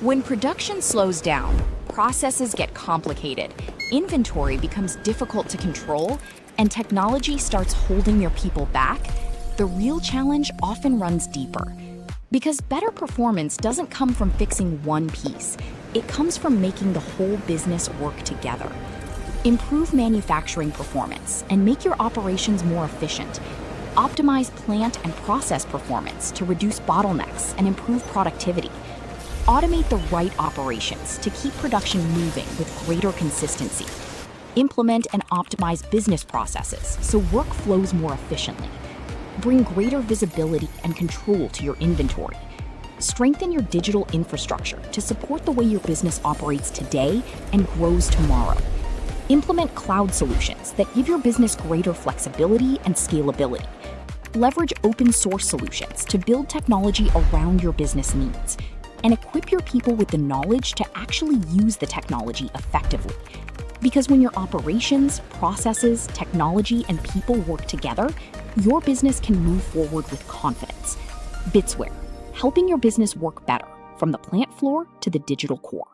When production slows down, processes get complicated, inventory becomes difficult to control, and technology starts holding your people back, the real challenge often runs deeper. Because better performance doesn't come from fixing one piece, it comes from making the whole business work together. Improve manufacturing performance and make your operations more efficient. Optimize plant and process performance to reduce bottlenecks and improve productivity. Automate the right operations to keep production moving with greater consistency. Implement and optimize business processes so work flows more efficiently. Bring greater visibility and control to your inventory. Strengthen your digital infrastructure to support the way your business operates today and grows tomorrow. Implement cloud solutions that give your business greater flexibility and scalability. Leverage open source solutions to build technology around your business needs. And equip your people with the knowledge to actually use the technology effectively. Because when your operations, processes, technology, and people work together, your business can move forward with confidence. Bitsware, helping your business work better from the plant floor to the digital core.